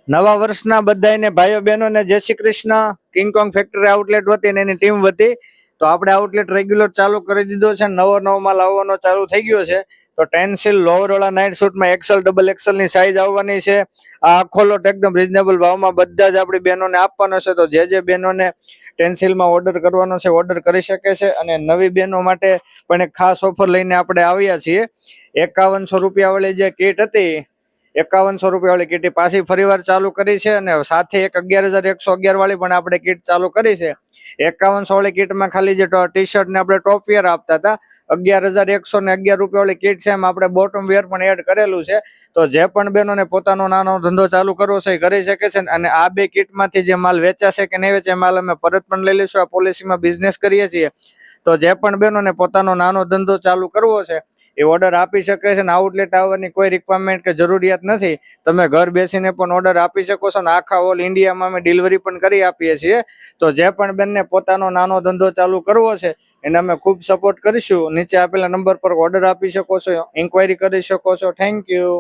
નવા વર્ષના બધાને ભાઈઓ બહેનોને જય Shri Krishna. King Kong factory outlet વતી અને એની ટીમ વતી તો આપણે આઉટલેટ રેગ્યુલર ચાલુ કરી દીધો છે. નવો માલ આવવાનો ચાલુ થઈ ગયો છે. તો ટેન્સિલ લોવરવાળા નાઇટ શૂટમાં એક્સેલ ડબલ એક્સેલ ની સાઈઝ આવવાની છે. આ આખો લોટ એકદમ રીઝનેબલ ભાવમાં બધા જ આપણી બહેનોને આપવાનો છે. તો જે બહેનોને ટેન્સિલમાં ઓર્ડર કરવાનો છે ઓર્ડર કરી શકે છે. અને નવી બહેનો માટે પણ એક ખાસ ઓફર લઈને આપણે આવ્યા છીએ. 5100 રૂપિયા વાળી જે કીટ હતી 5100 રૂપિયા વાળી કીટ પાછી ફરીવાર ચાલુ કરી છે. અને સાથે એક 11111 વાળી પણ આપણે કીટ ચાલુ કરી છે. 5100 વાળી કીટમાં ખાલી જે ટી શર્ટ ને આપણે ટોપ વેર આપતા હતા, 11111 રૂપિયા વાળી કીટ છે એમાં આપણે બોટમ વેર પણ એડ કરેલું છે. તો જે પણ બહેનોને પોતાનો નાનો ધંધો ચાલુ કરવો છે એ કરી શકે છે. અને આ બે કીટમાંથી જે માલ વેચાશે કે નહીં વેચે માલ અમે પરત પણ લઈ લઈશું. આ પોલિસીમાં બિઝનેસ કરીએ છીએ. તો જે પણ બહેનોને પોતાનો નાનો ધંધો ચાલુ કરવો છે એ ઓર્ડર આપી શકે છે. અને આઉટલેટ આવવાની કોઈ રિક્વાયરમેન્ટ કે જરૂરિયાત નથી. તમે ઘર બેસીને પણ ઓર્ડર આપી શકો છો. અને આખા ઓલ ઇન્ડિયામાં અમે ડિલિવરી પણ કરી આપીએ છીએ. તો જે પણ બેનને પોતાનો નાનો ધંધો ચાલુ કરવો છે એને અમે ખૂબ સપોર્ટ કરીશું. નીચે આપેલા નંબર પર ઓર્ડર આપી શકો છો, ઇન્ક્વાયરી કરી શકો છો. Thank you.